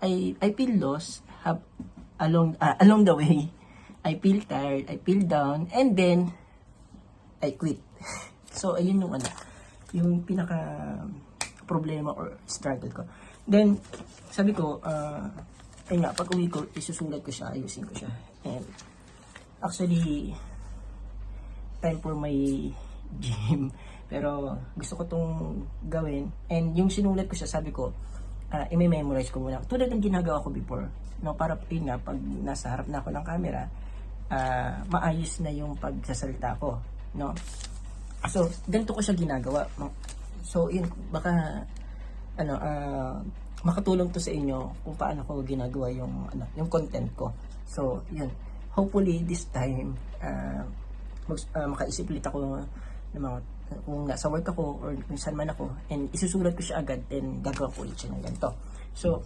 I feel lost along the way. I feel tired, I feel down, and then I quit. So ayun yung pinaka problema or struggle ko. Then sabi ko, ayun nga, pag uwi ko, isusulat ko siya, ayusin ko siya. And actually, time for my gym. Pero gusto ko tong gawin. And yung sinulat ko siya, sabi ko, i-memorize ko muna. Tulad ng ginagawa ko before. No, para yun nga, pag nasa harap na ako ng camera, maayos na yung pagsasalita ko. No? So, ganito ko siya ginagawa. So, yun, baka, makatulong to sa inyo kung paano ko ginagawa yung content ko. So, yun. Hopefully, this time, makaisip ulit ako ng mga, kung nasa work ako or kung saan man ako, and isusulat ko siya agad, and gagawa ko ulit siya ng ganito. So,